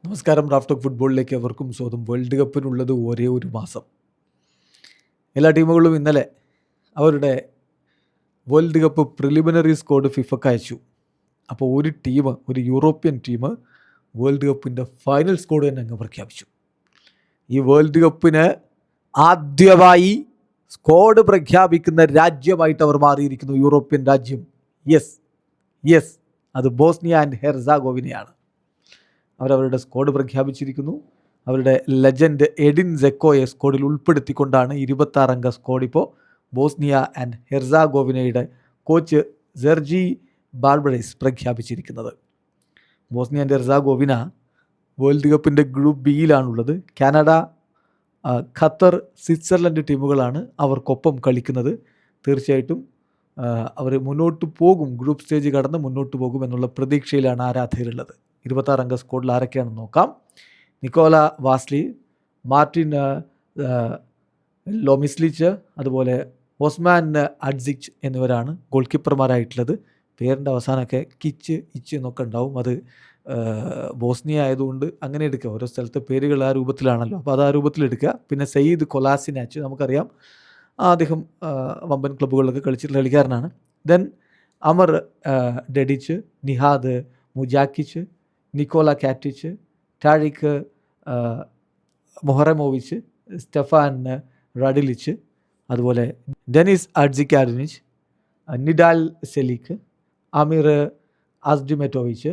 നമസ്കാരം. Raf talk ഫുട്ബോളിലേക്ക് അവർക്കും സ്വാഗതം. വേൾഡ് കപ്പിനുള്ളത് ഒരേ ഒരു മാസം. എല്ലാ ടീമുകളും ഇന്നലെ അവരുടെ വേൾഡ് കപ്പ് പ്രിലിമിനറി സ്ക്വാഡ് ഫിഫക്ക് അയച്ചു. അപ്പോൾ ഒരു യൂറോപ്യൻ ടീം വേൾഡ് കപ്പിൻ്റെ ഫൈനൽ സ്ക്വാഡ് തന്നെ അങ്ങ് പ്രഖ്യാപിച്ചു. ഈ വേൾഡ് കപ്പിന് ആദ്യമായി സ്ക്വാഡ് പ്രഖ്യാപിക്കുന്ന രാജ്യമായിട്ട് അവർ മാറിയിരിക്കുന്നു. യൂറോപ്യൻ രാജ്യം. യെസ് അത് ബോസ്നിയ ആൻഡ് ഹെർസാഗോവിനയാണ്. അവരവരുടെ സ്ക്വാഡ് പ്രഖ്യാപിച്ചിരിക്കുന്നു. അവരുടെ ലെജൻഡ് എഡിൻ സെക്കോയെ സ്ക്വാഡിൽ ഉൾപ്പെടുത്തിക്കൊണ്ടാണ് 26 അംഗ സ്ക്വാഡ് ഇപ്പോൾ ബോസ്നിയ ആൻഡ് ഹെർസാഗോവിനയുടെ കോച്ച് സെർജി ബാർബറേസ് പ്രഖ്യാപിച്ചിരിക്കുന്നത്. ബോസ്നിയ ആൻഡ് ഹെർസാഗോവിന വേൾഡ് കപ്പിൻ്റെ ഗ്രൂപ്പ് ബിയിലാണുള്ളത്. കാനഡ, ഖത്തർ, സ്വിറ്റ്സർലൻഡ് ടീമുകളാണ് അവർക്കൊപ്പം കളിക്കുന്നത്. തീർച്ചയായിട്ടും അവർ മുന്നോട്ട് പോകും, ഗ്രൂപ്പ് സ്റ്റേജ് കടന്ന് മുന്നോട്ട് പോകും എന്നുള്ള പ്രതീക്ഷയിലാണ് ആരാധകരുള്ളത്. 26 അംഗ സ്ക്വാഡിൽ ആരൊക്കെയാണെന്ന് നോക്കാം. നിക്കോല വാസ്ലി, മാർട്ടിൻ ലോമിസ്ലിച്ച്, അതുപോലെ ഓസ്മാൻ അഡ്സിച്ച് എന്നിവരാണ് ഗോൾ കീപ്പർമാരായിട്ടുള്ളത്. പേരിൻ്റെ അവസാനമൊക്കെ കിച്ച് ഇച്ച് എന്നൊക്കെ ഉണ്ടാവും. അത് ബോസ്നിയ ആയതുകൊണ്ട് അങ്ങനെ എടുക്കുക. ഓരോ സ്ഥലത്തെ പേരുകൾ ആ രൂപത്തിലാണല്ലോ, അപ്പോൾ അത് ആ രൂപത്തിലെടുക്കുക. പിന്നെ സയ്യിദ് കൊലാസിനാച്ച്, നമുക്കറിയാം അദ്ദേഹം വമ്പൻ ക്ലബ്ബുകളിലൊക്കെ കളിച്ചിട്ടുള്ള കളിക്കാരനാണ്. Then Amar Dedic, Nihad Mujakic, Nikola Katic, Tarik Muharemovic, Stjepan Radeljic, അതുപോലെ Denis Hadzikadunic, Nidal Celik, Amir അസ്ഡിമെറ്റോവിച്ച്,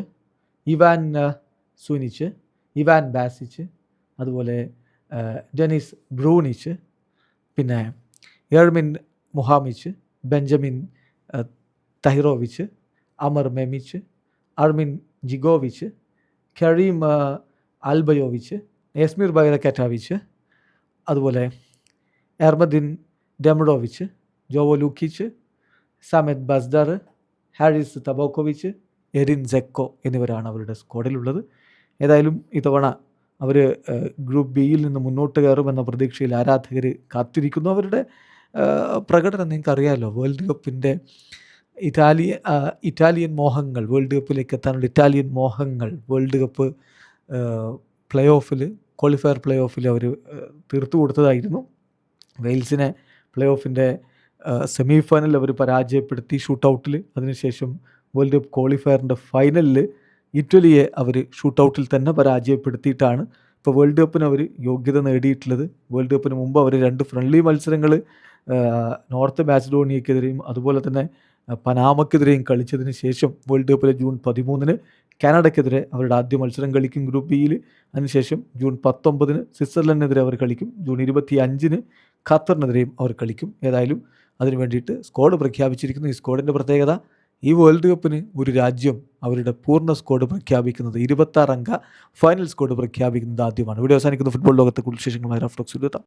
ഇവാൻ സുനിച്ച്, ഇവാൻ ബാസിച്ച്, അതുപോലെ ഡെനിസ് ബ്രൂണിച്ച്, പിന്നെ Ermin Mahmic, Benjamin Tahirovic, Amar Memic, Armin Gigovic, Kerim Alajbegovic, Esmir Bajraktarevic, അതുപോലെ Ermedin Demirovic, Jovo Lukic, Samed Bazdar, Haris Tabakovic, Edin Dzeko എന്നിവരാണ് അവരുടെ സ്ക്വാഡിലുള്ളത്. ഏതായാലും ഇത്തവണ അവർ group ബിയിൽ നിന്ന് മുന്നോട്ട് കയറുമെന്ന പ്രതീക്ഷയിൽ ആരാധകർ കാത്തിരിക്കുന്നു. അവരുടെ പ്രകടനം നിങ്ങൾക്കറിയാമല്ലോ. വേൾഡ് കപ്പിൻ്റെ ഇറ്റാലിയൻ മോഹങ്ങൾ, വേൾഡ് കപ്പിലേക്ക് എത്താനുള്ള ഇറ്റാലിയൻ മോഹങ്ങൾ വേൾഡ് കപ്പ് ക്വാളിഫയർ പ്ലേ ഓഫിൽ അവർ തീർത്തു കൊടുത്തതായിരുന്നു. വെയിൽസിനെ പ്ലേ ഓഫിൻ്റെ സെമി ഫൈനലിൽ അവർ പരാജയപ്പെടുത്തി ഷൂട്ടൗട്ടിൽ. അതിനുശേഷം വേൾഡ് കപ്പ് ക്വാളിഫയറിൻ്റെ ഫൈനലിൽ ഇറ്റലിയെ അവർ ഷൂട്ടൗട്ടിൽ തന്നെ പരാജയപ്പെടുത്തിയിട്ടാണ് ഇപ്പോൾ വേൾഡ് കപ്പിന് അവർ യോഗ്യത നേടിയിട്ടുള്ളത്. വേൾഡ് കപ്പിന് മുമ്പ് അവർ 2 ഫ്രണ്ട്ലി മത്സരങ്ങൾ നോർത്ത് മാസിഡോണിയക്കെതിരെയും അതുപോലെ തന്നെ പനാമക്കെതിരെയും കളിച്ചതിന് ശേഷം വേൾഡ് കപ്പിലെ ജൂൺ 13 കാനഡയ്ക്കെതിരെ അവരുടെ ആദ്യ മത്സരം കളിക്കും ഗ്രൂപ്പ് ബിയിൽ. അതിനുശേഷം ജൂൺ 19 സ്വിറ്റ്സർലൻഡിനെതിരെ അവർ കളിക്കും. ജൂൺ 25 ഖത്തറിനെതിരെയും അവർ കളിക്കും. ഏതായാലും അതിന് വേണ്ടിയിട്ട് സ്ക്വാഡ് പ്രഖ്യാപിച്ചിരിക്കുന്നു. ഈ സ്ക്വാഡിൻ്റെ പ്രത്യേകത, ഈ വേൾഡ് കപ്പിന് ഒരു രാജ്യം അവരുടെ പൂർണ്ണ സ്ക്വാഡ് പ്രഖ്യാപിക്കുന്നത്, 26 അംഗ ഫൈനൽ സ്ക്വാഡ് പ്രഖ്യാപിക്കുന്നത് ആദ്യമാണ്. വീഡിയോ അവസാനിക്കുന്ന ഫുട്ബോൾ ലോകത്തെ കൂടുതൽ വിശേഷങ്ങളുമായി റാഫ് ടോക്സിൽ എത്താം.